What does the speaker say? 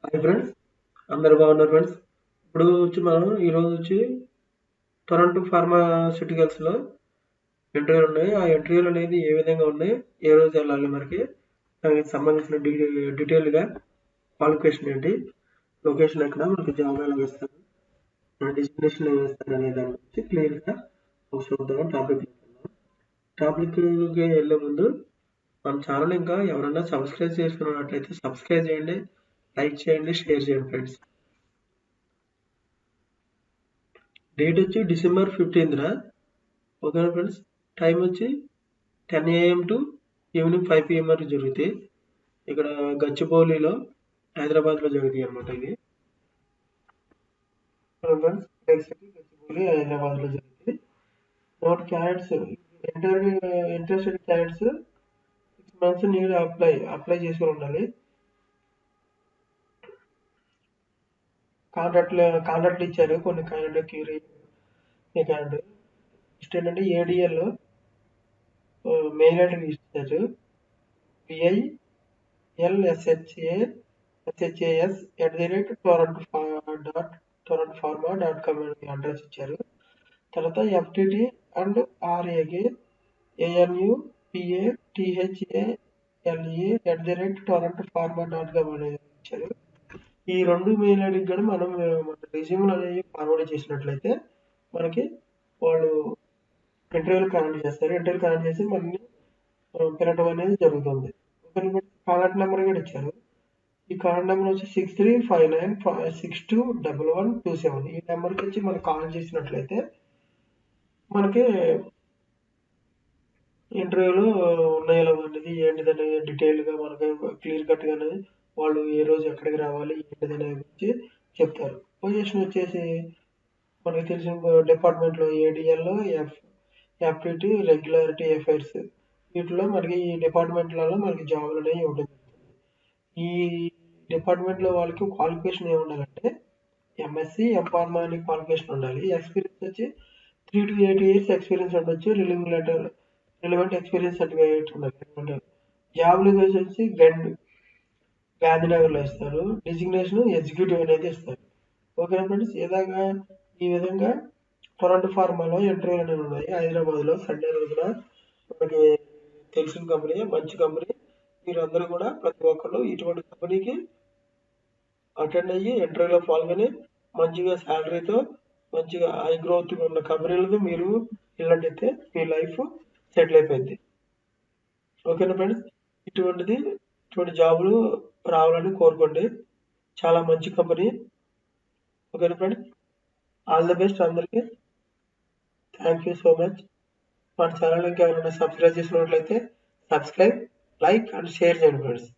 Hi friends, అందరు బాగున్నారు friends. ఇప్పుడు వచ్చి మనం ఈరోజు వచ్చి టొరంటో ఫార్మాస్యూటికల్స్లో ఇంటర్వ్యూలు ఉన్నాయి. ఆ ఇంటర్వ్యూలు అనేది ఏ విధంగా ఉన్నాయి, ఏ రోజు వెళ్ళాలి, మనకి దానికి సంబంధించిన డీటెయిల్గా క్వాలిఫికేషన్ ఏంటి, లొకేషన్ ఎక్కడ, మనకి జాబ్ ఎలా ఇస్తారు, డెస్టినేషన్ ఏమి ఇస్తారు అనే దాని గురించి క్లియర్గా ఒక చూద్దాం. టాపిక్కి వెళ్ళే ముందు మన ఛానల్ ఇంకా ఎవరైనా సబ్స్క్రైబ్ చేసుకున్నట్లయితే సబ్స్క్రైబ్ చేయండి, లైక్ చేయండి, షేర్ చేయండి ఫ్రెండ్స్. డేట్ వచ్చి డిసెంబర్ 15th. ఓకేనా ఫ్రెండ్స్. టైం వచ్చి 10 AM టు ఈవినింగ్ 5 PM వరకు జరుగుతాయి. ఇక్కడ గచ్చిబౌలిలో హైదరాబాద్లో జరుగుతాయి అనమాట. ఇది ఫ్రెండ్స్, గచ్చిబౌలి హైదరాబాద్లో జరుగుతాయి. Note candidates, interview interested candidates 6 months need apply చేసుకుని ఉండాలి. కాంట్రాక్ట్లు ఇచ్చారు కొన్ని క్యాండిడేట్ క్యూరీ క్యాండిడేట్. నెక్స్ట్ ఏంటంటే ఏడిఎల్లో మెయిల్ ఐడి ఇచ్చారు. pilshas@torrentpharma.com అనే అడ్రస్ ఇచ్చారు. తర్వాత ఎఫ్టిటి అండ్ ఆర్ఏకి ANUPATHALE@torrentpharma.com అనేది ఇచ్చారు. ఈ రెండు మెయిల్ ఐడికి కూడా మనం మన రెజ్యూమ్లు అనేవి ఫార్వర్డ్ చేసినట్లయితే మనకి వాళ్ళు ఇంటర్వ్యూలు కనెక్ట్ చేస్తారు. ఇంటర్వ్యూ కనెక్ట్ చేసి మనల్ని పిలవడం అనేది జరుగుతుంది. కాంటాక్ట్ నెంబర్ కూడా ఇచ్చారు. ఈ కాంటాక్ట్ నెంబర్ వచ్చి 6359621127. ఈ నెంబర్కి వచ్చి మనకు కాల్ చేసినట్లయితే మనకి ఇంటర్వ్యూలో ఉన్నాయో అనేది ఏంటిదని డీటెయిల్గా మనకి క్లియర్ కట్గానే వాళ్ళు ఏ రోజు ఎక్కడికి రావాలి ఏంటిదనే గురించి చెప్తారు. పొజిషన్ వచ్చేసి మనకి తెలిసిన డిపార్ట్మెంట్లో ఏడిఎల్లో ఎఫ్టిటి రెగ్యులారిటీ అఫైర్స్ వీటిలో మనకి ఈ డిపార్ట్మెంట్లలో మనకి జాబులు అనేవి ఇవ్వడం జరుగుతుంది. ఈ డిపార్ట్మెంట్లో వాళ్ళకి క్వాలిఫికేషన్ ఏమి ఉండాలంటే ఎంఎస్సి ఎంఫార్మా అని క్వాలిఫికేషన్ ఉండాలి. ఎక్స్పీరియన్స్ వచ్చి 3 to 8 years ఎక్స్పీరియన్స్ ఉండొచ్చు. రిలవెంట్ ఎక్స్పీరియన్స్ సర్టిఫికేట్ ఉండాలి. జాబ్ లొకేషన్ వచ్చి గాంధీనగర్లో ఇస్తారు. డిజిగ్నేషన్ ఎగ్జిక్యూటివ్ అనేది ఇస్తారు. ఓకేనా ఫ్రెండ్స్. ఈ విధంగా టొరంటో ఫార్మాలో ఇంటర్వ్యూలు అనేవి ఉన్నాయి హైదరాబాద్లో. సండే రోజున మనకి తెలిసిన కంపెనీ, మంచి కంపెనీ. మీరందరూ కూడా ప్రతి ఒక్కరు ఇటువంటి కంపెనీకి అటెండ్ అయ్యి ఇంటర్వ్యూలో పాల్గొని మంచిగా శాలరీతో మంచిగా హై గ్రోత్ ఉన్న కంపెనీలతో మీరు వెళ్ళినట్టయితే మీ లైఫ్ సెటిల్ అయిపోయింది. ఓకేనా ఫ్రెండ్స్. ఇటువంటి జాబులు రావాలని కోరుకోండి. చాలా మంచి కంపెనీ. ఓకేనా ఫ్రెండ్స్. ఆల్ ది బెస్ట్ అందరికీ. Thank you so much. మన ఛానల్ ఇంకా ఎవరైనా సబ్స్క్రైబ్ చేసినట్లయితే సబ్స్క్రైబ్, లైక్ అండ్ షేర్ చేయండి ఫ్రెండ్స్.